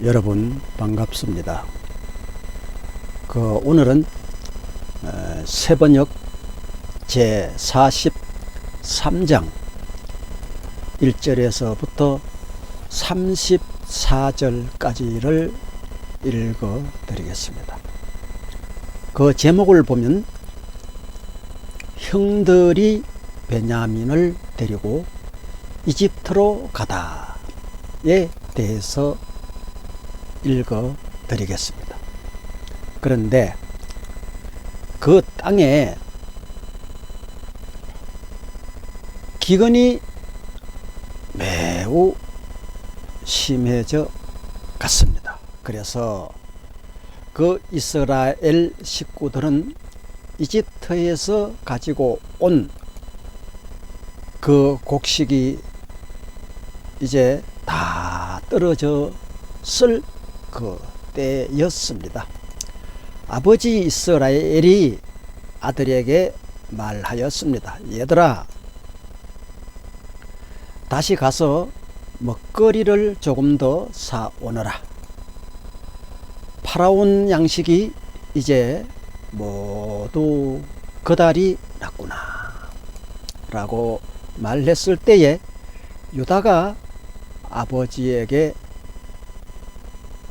여러분 반갑습니다. 오늘은 세번역 제43장 1절에서부터 34절까지를 읽어 드리겠습니다. 그 제목을 보면 형들이 베냐민을 데리고 이집트로 가다에 대해서 읽어 드리겠습니다. 그런데 그 땅에 기근이 매우 심해져 갔습니다. 그래서 그 이스라엘 식구들은 이집트에서 가지고 온 그 곡식이 이제 다 떨어졌을 그 때였습니다. 아버지 이스라엘이 아들에게 말하였습니다. 얘들아, 다시 가서 먹거리를 조금 더 사오너라. 팔아온 양식이 이제 모두 그달이 났구나 라고 말했을 때에 유다가 아버지에게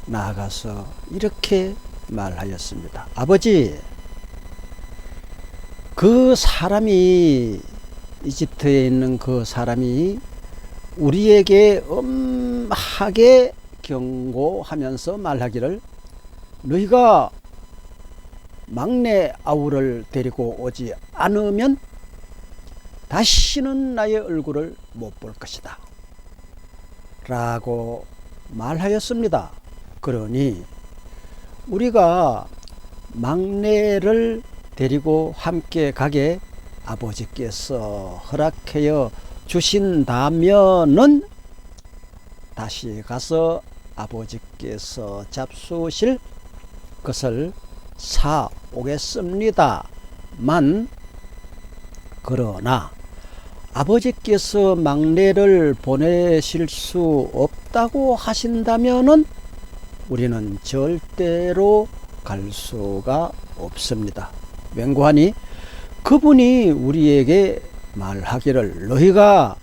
나아가서 이렇게 말하였습니다. 아버지, 그 사람이 이집트에 있는 그 사람이 우리에게 엄하게 경고하면서 말하기를 너희가 막내 아우를 데리고 오지 않으면 다시는 나의 얼굴을 못 볼 것이다 라고 말하였습니다. 그러니 우리가 막내를 데리고 함께 가게 아버지께서 허락하여 주신다면은 다시 가서 아버지께서 잡수실 것을 사오겠습니다만, 그러나 아버지께서 막내를 보내실 수 없다고 하신다면은 우리는 절대로 갈 수가 없습니다. 맹고하니 그분이 우리에게 말하기를 너희가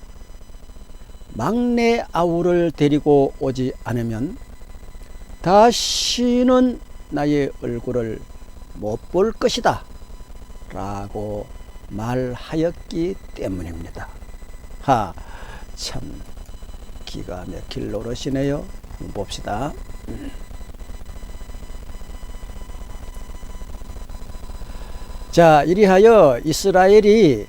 막내 아우를 데리고 오지 않으면 다시는 나의 얼굴을 못 볼 것이다 라고 말하였기 때문입니다. 참 기가 막힐 노릇이네요. 봅시다. 자, 이리하여 이스라엘이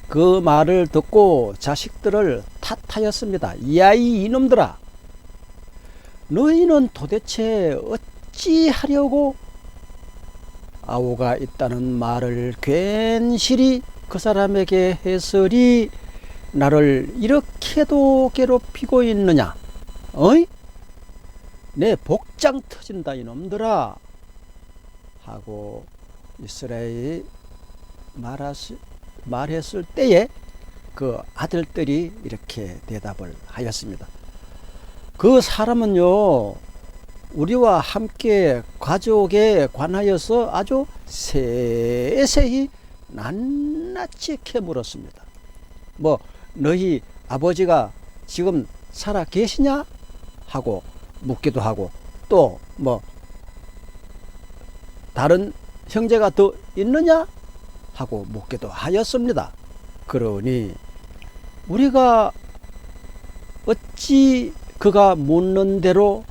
그 말을 듣고 자식들을 탓하였습니다. 이아이 이놈들아, 너희는 도대체 어찌하려고 아우가 있다는 말을 괜시리 그 사람에게 해서리 나를 이렇게도 괴롭히고 있느냐? 어이? 내 복장 터진다 이놈들아 하고 이스라엘이 말했을 때에 그 아들들이 이렇게 대답을 하였습니다. 그 사람은요, 우리와 함께 가족에 관하여서 아주 세세히 낱낱이 캐물었습니다. 너희 아버지가 지금 살아 계시냐? 하고 묻기도 하고, 또 다른 형제가 더 있느냐? 하고 묻기도 하였습니다. 그러니 우리가 어찌 그가 묻는 대로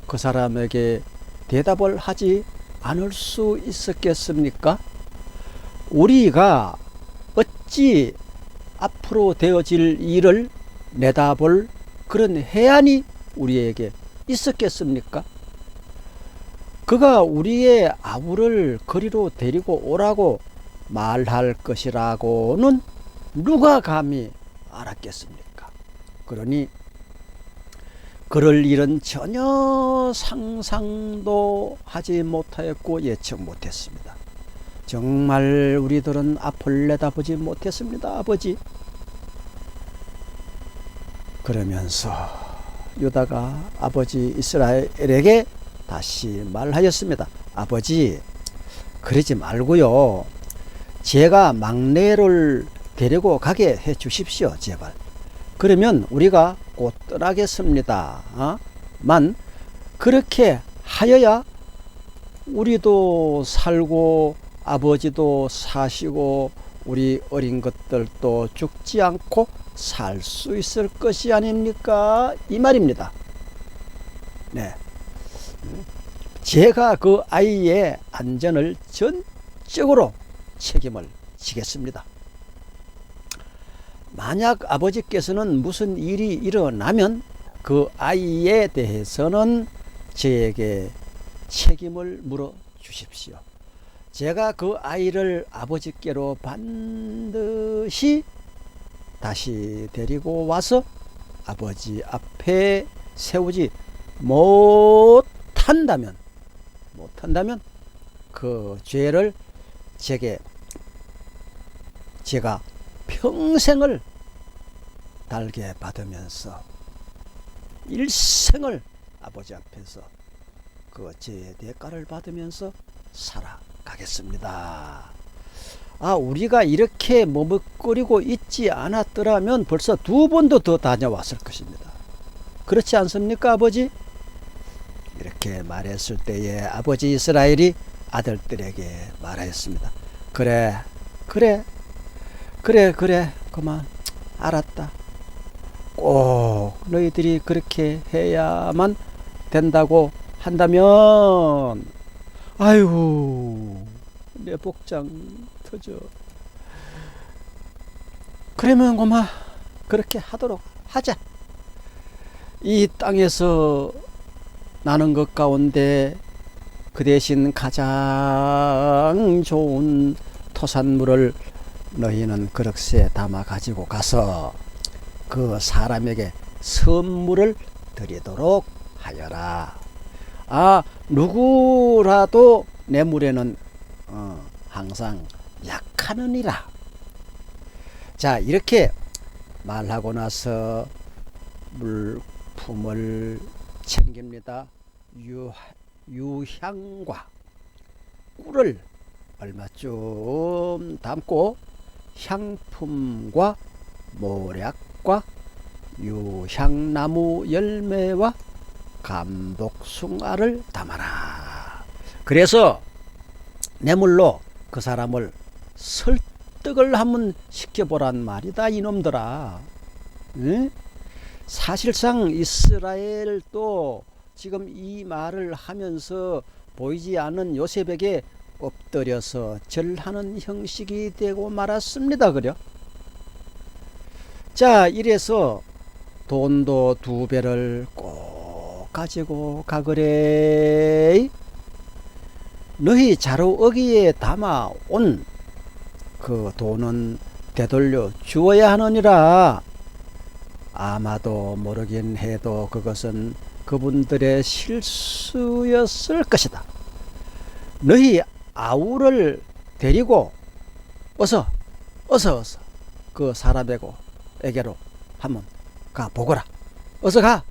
그 사람에게 대답을 하지 않을 수 있었겠습니까? 우리가 어찌 앞으로 되어질 일을 내다볼 그런 해안이 우리에게 있었겠습니까? 그가 우리의 아우를 거리로 데리고 오라고 말할 것이라고는 누가 감히 알았겠습니까? 그러니 그럴 일은 전혀 상상도 하지 못하였고 예측 못했습니다. 정말 우리들은 앞을 내다보지 못했습니다, 아버지. 그러면서 유다가 아버지 이스라엘에게 다시 말하였습니다. 아버지, 그러지 말고요, 제가 막내를 데리고 가게 해 주십시오, 제발. 그러면 우리가 곧 떠나겠습니다. 만 그렇게 하여야 우리도 살고 아버지도 사시고 우리 어린 것들도 죽지 않고 살 수 있을 것이 아닙니까? 이 말입니다. 네. 제가 그 아이의 안전을 전적으로 책임을 지겠습니다. 만약 아버지께서는 무슨 일이 일어나면 그 아이에 대해서는 저에게 책임을 물어 주십시오. 제가 그 아이를 아버지께로 반드시 다시 데리고 와서 아버지 앞에 세우지 못한다면 그 죄를 제가 평생을 달게 받으면서 일생을 아버지 앞에서 그 죄의 대가를 받으면서 살아가겠습니다. 우리가 이렇게 머뭇거리고 있지 않았더라면 벌써 2번도 더 다녀왔을 것입니다. 그렇지 않습니까, 아버지? 이렇게 말했을 때에 아버지 이스라엘이 아들들에게 말하였습니다. 그래, 그만, 알았다. 꼭 너희들이 그렇게 해야만 된다고 한다면, 아이고, 내 복장 터져. 그러면 고마, 그렇게 하도록 하자. 이 땅에서 나는 것 가운데 그 대신 가장 좋은 토산물을 너희는 그릇에 담아 가지고 가서 그 사람에게 선물을 드리도록 하여라. 누구라도 내 물에는 항상 약하느니라. 자, 이렇게 말하고 나서 물품을 챙깁니다. 유향과 꿀을 얼마쯤 담고 향품과 모략과 유향나무 열매와 감복숭아를 담아라. 그래서 뇌물로 그 사람을 설득을 한번 시켜보란 말이다, 이놈들아. 응? 사실상 이스라엘도 지금 이 말을 하면서 보이지 않는 요셉에게 엎드려서 절하는 형식이 되고 말았습니다. 그려? 자, 이래서 돈도 2배를 꼭 가지고 가거래. 너희 자루어기에 담아온 그 돈은 되돌려 주어야 하느니라. 아마도 모르긴 해도 그것은 그분들의 실수였을 것이다. 너희 아우를 데리고 어서 그 사람에게로 한번 가 보거라. 어서 가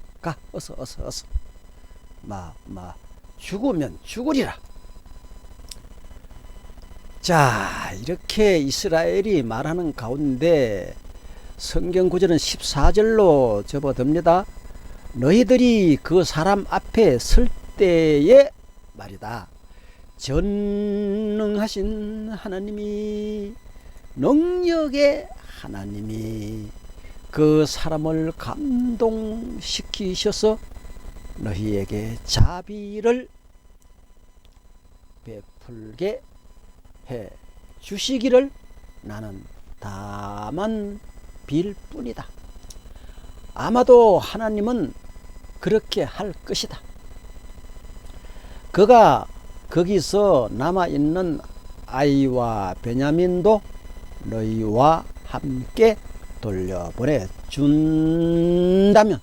어서 죽으면 죽으리라. 자, 이렇게 이스라엘이 말하는 가운데 성경 구절은 14절로 접어듭니다. 너희들이 그 사람 앞에 설 때에 말이다. 전능하신 하나님이, 능력의 하나님이 그 사람을 감동시키셔서 너희에게 자비를 베풀게 해 주시기를 나는 다만 빌 뿐이다. 아마도 하나님은 그렇게 할 것이다. 그가 거기서 남아있는 아이와 베냐민도 너희와 함께 돌려보내 준다면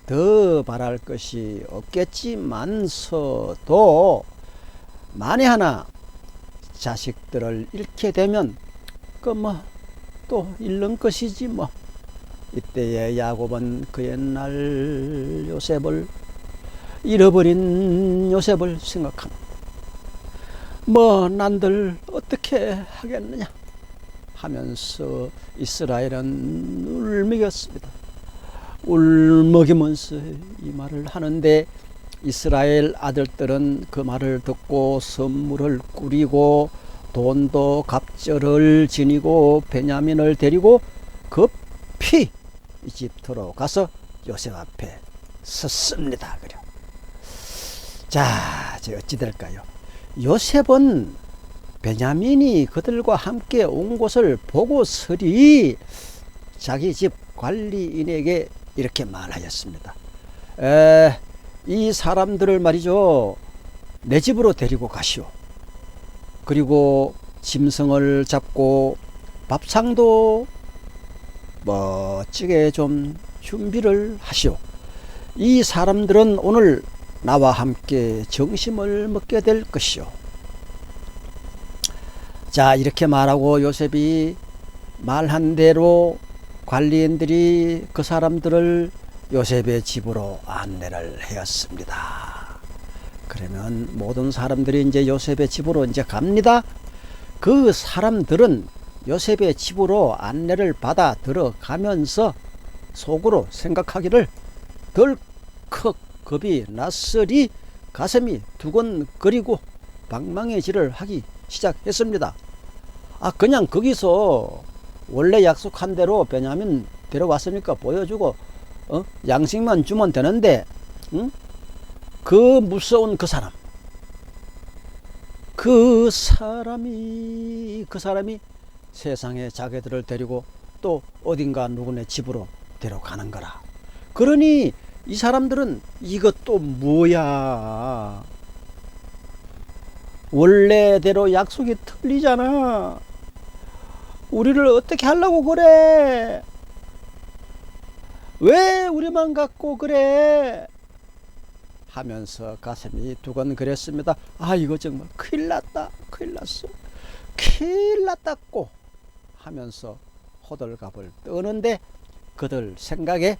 더 바랄 것이 없겠지만서도 만에 하나 자식들을 잃게 되면 또 잃는 것이지 뭐. 이때에 야곱은 그 옛날 요셉을, 잃어버린 요셉을 생각합니다. 뭐 난들 어떻게 하겠느냐 하면서 이스라엘은 울먹였습니다. 울먹이면서 이 말을 하는데 이스라엘 아들들은 그 말을 듣고 선물을 꾸리고 돈도 갑절을 지니고 베냐민을 데리고 급히 이집트로 가서 요셉 앞에 섰습니다. 그래. 자, 어찌 될까요? 요셉은 베냐민이 그들과 함께 온 곳을 보고서리 자기 집 관리인에게 이렇게 말하였습니다. 이 사람들을 말이죠, 내 집으로 데리고 가시오. 그리고 짐승을 잡고 밥상도 멋지게 좀 준비를 하시오. 이 사람들은 오늘 나와 함께 점심을 먹게 될 것이오. 자, 이렇게 말하고 요셉이 말한 대로 관리인들이 그 사람들을 요셉의 집으로 안내를 하였습니다. 그러면 모든 사람들이 이제 요셉의 집으로 이제 갑니다. 그 사람들은 요셉의 집으로 안내를 받아 들어가면서 속으로 생각하기를 덜컥 겁이 났으리 가슴이 두근거리고 방망이질을 하기 시작했습니다. 그냥 거기서 원래 약속한 대로 베냐민 데려왔으니까 보여주고 양식만 주면 되는데, 응? 그 무서운 그 사람이 세상의 자기들을 데리고 또 어딘가 누구네 집으로 데려가는 거라. 그러니 이 사람들은 이것도 뭐야, 원래대로 약속이 틀리잖아, 우리를 어떻게 하려고 그래, 왜 우리만 갖고 그래 하면서 가슴이 두근거렸습니다. 이거 정말 큰일 났다, 큰일 났어, 큰일 났다고 하면서 호들갑을 떠는데 그들 생각에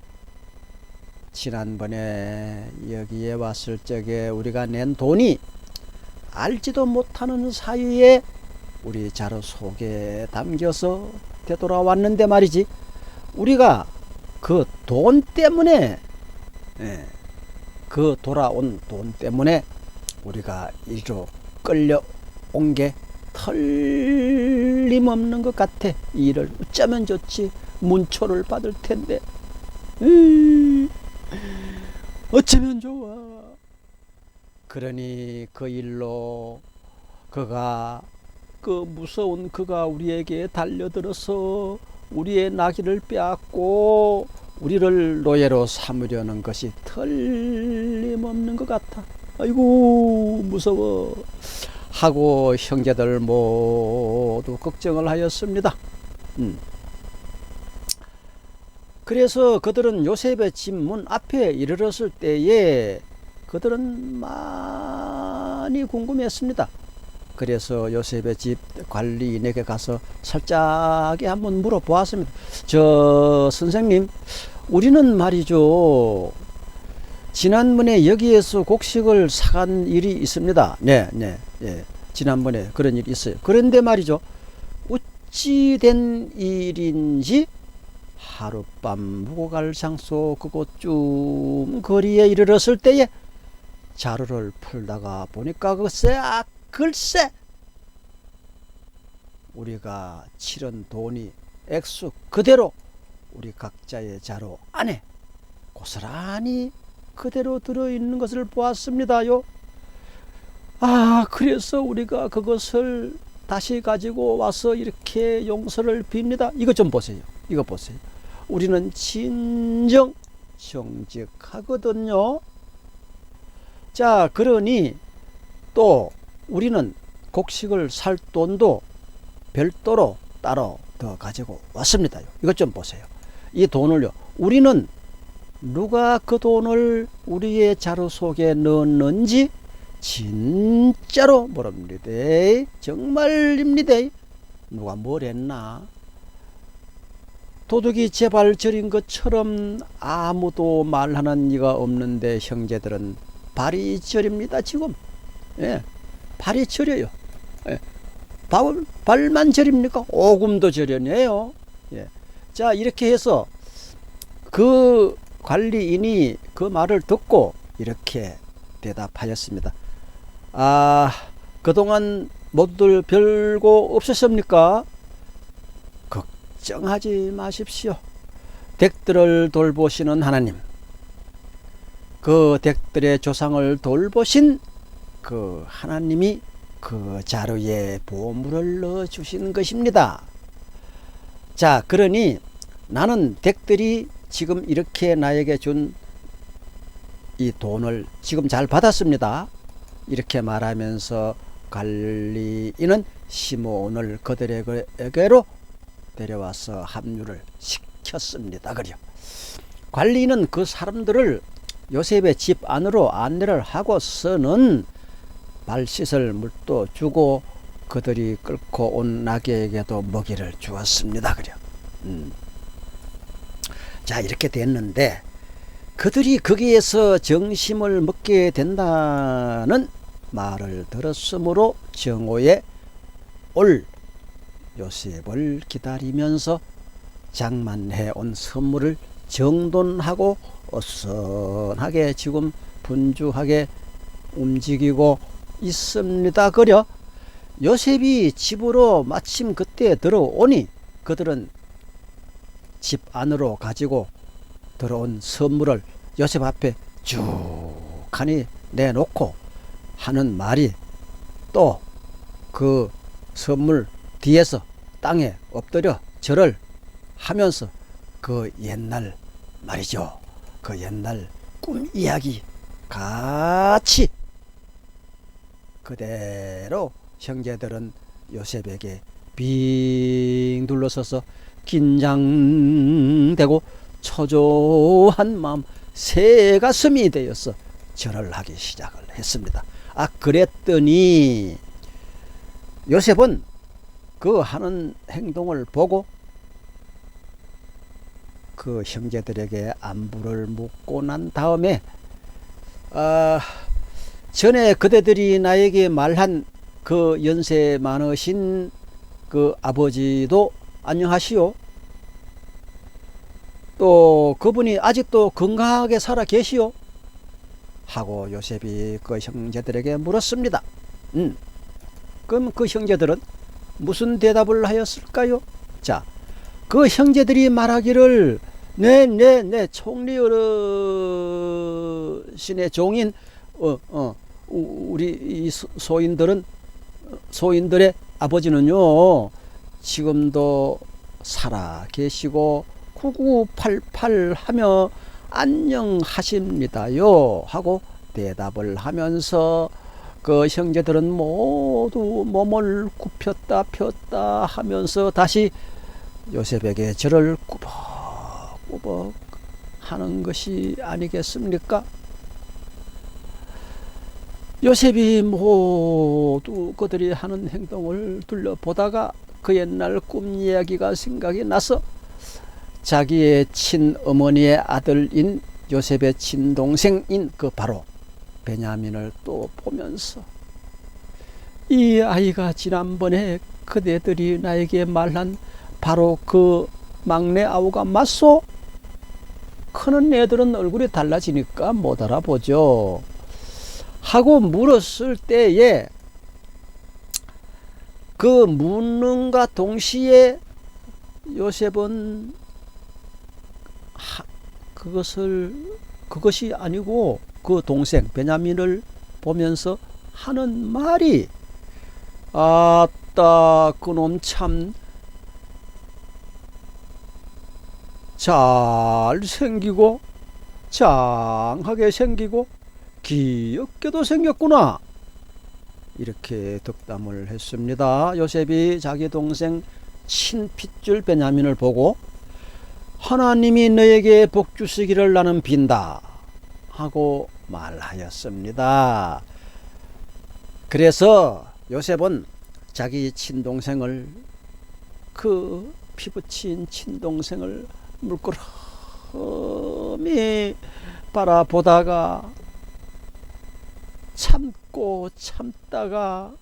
지난번에 여기에 왔을 적에 우리가 낸 돈이 알지도 못하는 사이에 우리 자료 속에 담겨서 되돌아왔는데 말이지, 우리가 그 돈 때문에, 그 돌아온 돈 때문에 우리가 이리로 끌려온 게 틀림없는 것 같아. 이 일을 어쩌면 좋지, 문초를 받을 텐데 어쩌면 좋아. 그러니 그 일로 그 무서운 그가 우리에게 달려들어서 우리의 나귀를 빼앗고 우리를 노예로 삼으려는 것이 틀림없는 것 같아. 아이고 무서워 하고 형제들 모두 걱정을 하였습니다. 그래서 그들은 요셉의 집 문 앞에 이르렀을 때에 그들은 많이 궁금했습니다. 그래서 요셉의 집 관리인에게 가서 살짝에 한번 물어보았습니다. 선생님, 우리는 말이죠, 지난번에 여기에서 곡식을 사간 일이 있습니다. 네. 지난번에 그런 일이 있어요. 그런데 말이죠, 어찌 된 일인지 하룻밤 묵고 갈 장소 그곳 좀 거리에 이르렀을 때에 자루를 풀다가 보니까 글쎄 우리가 치른 돈이 액수 그대로 우리 각자의 자루 안에 고스란히 그대로 들어있는 것을 보았습니다요. 그래서 우리가 그것을 다시 가지고 와서 이렇게 용서를 빕니다. 이것 좀 보세요. 이거 보세요. 우리는 진정 정직하거든요. 자, 그러니 또 우리는 곡식을 살 돈도 별도로 따로 더 가지고 왔습니다. 이것 좀 보세요. 이 돈을요, 우리는 누가 그 돈을 우리의 자루 속에 넣었는지 진짜로 모릅니다. 정말입니다. 누가 뭘 했나? 도둑이 제발 저린 것처럼 아무도 말하는 이가 없는데 형제들은 발이 저립니다. 지금 발이 저려요. 발만 저립니까? 오금도 저려내요. 자, 이렇게 해서 그 관리인이 그 말을 듣고 이렇게 대답하였습니다. 그동안 모두들 별거 없으십니까? 걱정하지 마십시오. 댁들을 돌보시는 하나님, 그 댁들의 조상을 돌보신 그 하나님이 그 자루에 보물을 넣어주신 것입니다. 자, 그러니 나는 댁들이 지금 이렇게 나에게 준 이 돈을 지금 잘 받았습니다. 이렇게 말하면서 관리인은 시몬을 그들에게로 데려와서 합류를 시켰습니다. 그래요. 관리인은 그 사람들을 요셉의 집 안으로 안내를 하고서는 발 씻을 물도 주고 그들이 끌고 온 나귀에게도 먹이를 주었습니다. 그래요. 자, 이렇게 됐는데 그들이 거기에서 정심을 먹게 된다는 말을 들었으므로 정오에 올 요셉을 기다리면서 장만해 온 선물을 정돈하고 어선하게 지금 분주하게 움직이고 있습니다. 그려 요셉이 집으로 마침 그때 들어오니 그들은 집 안으로 가지고 들어온 선물을 요셉 앞에 쭉하니 내놓고 하는 말이, 또 그 선물 뒤에서 땅에 엎드려 절을 하면서 그 옛날 말이죠. 그 옛날 꿈 이야기 같이 그대로 형제들은 요셉에게 빙 둘러서서 긴장되고 초조한 마음, 새 가슴이 되어서 절을 하기 시작을 했습니다. 그랬더니 요셉은 그 하는 행동을 보고 그 형제들에게 안부를 묻고 난 다음에 전에 그대들이 나에게 말한 그 연세 많으신 그 아버지도 안녕하시오. 또 그분이 아직도 건강하게 살아 계시오. 하고 요셉이 그 형제들에게 물었습니다. 그럼 그 형제들은 무슨 대답을 하였을까요? 자, 그 형제들이 말하기를 네 총리 어르신의 종인 우리 이 소인들의 아버지는요 지금도 살아 계시고 9988 하며 안녕하십니다요 하고 대답을 하면서 그 형제들은 모두 몸을 굽혔다 폈다 하면서 다시 요셉에게 절을 꾸벅꾸벅 하는 것이 아니겠습니까? 요셉이 모두 그들이 하는 행동을 둘러보다가 그 옛날 꿈 이야기가 생각이 나서 자기의 친어머니의 아들인 요셉의 친동생인 그 바로 베냐민을 또 보면서 이 아이가 지난번에 그대들이 나에게 말한 바로 그 막내 아우가 맞소? 크는 애들은 얼굴이 달라지니까 못 알아보죠. 하고 물었을 때에 그 묻는과 동시에 요셉은 그것이 아니고 그 동생 베냐민을 보면서 하는 말이 아따 그놈 참 잘생기고 장하게 생기고 귀엽게도 생겼구나, 이렇게 덕담을 했습니다. 요셉이 자기 동생 친핏줄 베냐민을 보고 하나님이 너에게 복 주시기를 나는 빈다 하고 말하였습니다. 그래서 요셉은 자기 친동생을 그 피부친 친동생을 물끄러미 바라보다가 참고 참다가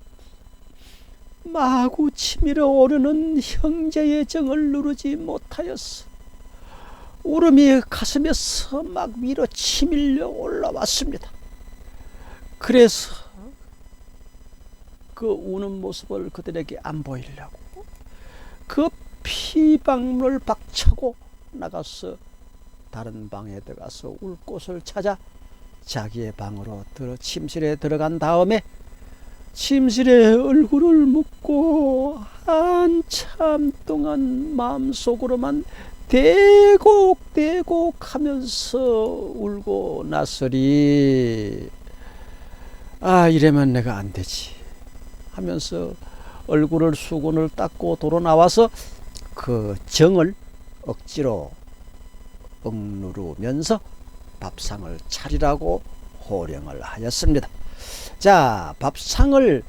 마구 치밀어 오르는 형제의 정을 누르지 못하였어. 울음이 가슴에서 막 위로 치밀려 올라왔습니다. 그래서 그 우는 모습을 그들에게 안 보이려고 그 피방문을 박차고 나가서 다른 방에 들어가서 울 곳을 찾아 자기의 방으로 침실에 들어간 다음에 침실에 얼굴을 묻고 한참 동안 마음속으로만 대곡대곡 하면서 울고 나서리 이러면 내가 안 되지 하면서 얼굴을 수건을 닦고 도로 나와서 그 정을 억지로 억누르면서 밥상을 차리라고 호령을 하였습니다. 자, 밥상을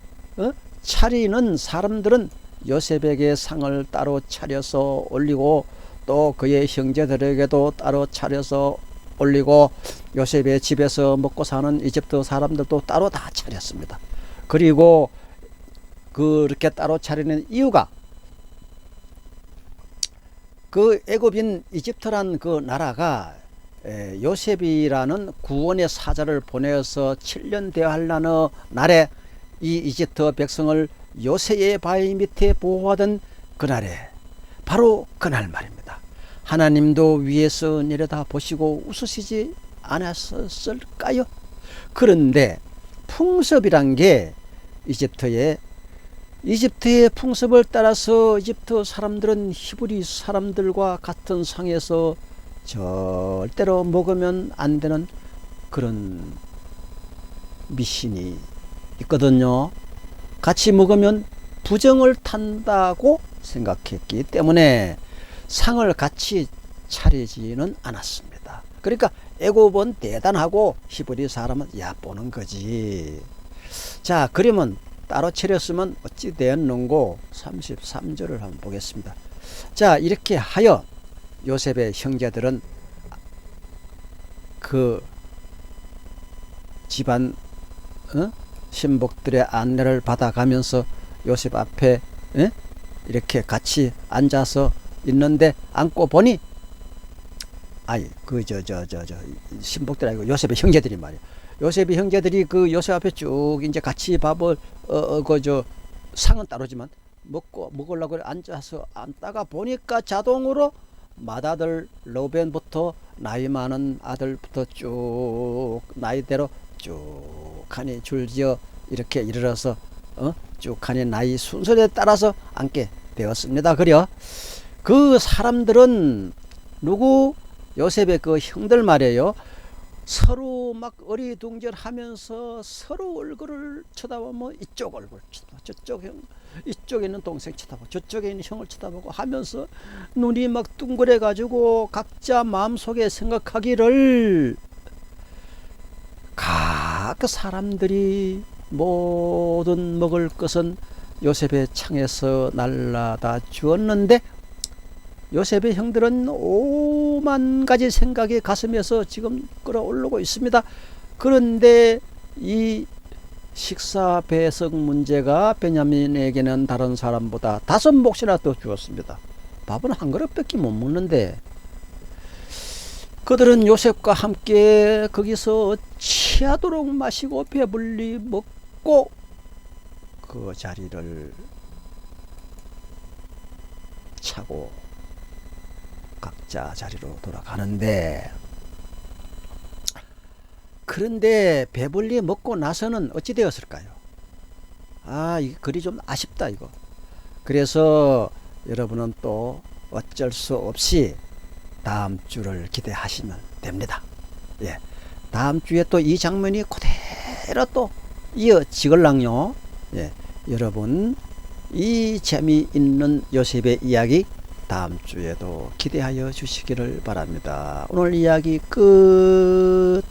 차리는 사람들은 요셉에게 상을 따로 차려서 올리고 또 그의 형제들에게도 따로 차려서 올리고 요셉의 집에서 먹고 사는 이집트 사람들도 따로 다 차렸습니다. 그리고 그렇게 따로 차리는 이유가 그 애굽인 이집트란 그 나라가 요셉이라는 구원의 사자를 보내어서 7년 대환란의 날에 이 이집트 백성을 요새의 바위 밑에 보호하던 그날에 바로 그날 말입니다. 하나님도 위에서 내려다 보시고 웃으시지 않았을까요? 그런데 풍습이란 게 이집트의 풍습을 따라서 이집트 사람들은 히브리 사람들과 같은 상에서 절대로 먹으면 안 되는 그런 미신이 있거든요. 같이 먹으면 부정을 탄다고 생각했기 때문에 상을 같이 차리지는 않았습니다. 그러니까 애굽은 대단하고 히브리 사람은 얕보는 거지. 자, 그러면 따로 차렸으면 어찌 되었는고 33절을 한번 보겠습니다. 자, 이렇게 하여 요셉의 형제들은 그 집안 신복들의 안내를 받아가면서 요셉 앞에 이렇게 같이 앉아서 있는데 앉고 보니 신복들 아니고 요셉의 형제들이 말이야. 요셉의 형제들이 그 요셉 앞에 쭉 이제 같이 밥을 상은 따로지만 먹으려고 앉아서 앉다가 보니까 자동으로 맏아들 로벤부터 나이 많은 아들부터 쭉 나이대로 쭉 하니 줄지어 이렇게 이르러서 쭉 하니 나이 순서에 따라서 앉게 되었습니다. 그려 그 사람들은 누구 요셉의 그 형들 말이에요. 서로 막 어리둥절하면서 서로 얼굴을 쳐다보면 이쪽 얼굴 쳐다보고 저쪽 형 이쪽에 있는 동생 쳐다보고 저쪽에 있는 형을 쳐다보고 하면서 눈이 막 둥그레 가지고 각자 마음속에 생각하기를 각 사람들이 모든 먹을 것은 요셉의 창에서 날라다 주었는데 요셉의 형들은 오만 가지 생각이 가슴에서 지금 끌어올르고 있습니다. 그런데 이 식사 배석 문제가 베냐민에게는 다른 사람보다 5몫이나 더 주었습니다. 밥은 한 그릇밖에 못 먹는데 그들은 요셉과 함께 거기서 취하도록 마시고 배불리 먹고 그 자리를 차고 각자 자리로 돌아가는데, 그런데 배불리 먹고 나서는 어찌 되었을까요? 이 글이 좀 아쉽다 이거. 그래서 여러분은 또 어쩔 수 없이 다음 주를 기대하시면 됩니다. 예, 다음 주에 또 이 장면이 그대로 또 이어지걸랑요. 예, 여러분 이 재미있는 요셉의 이야기 다음 주에도 기대하여 주시기를 바랍니다. 오늘 이야기 끝.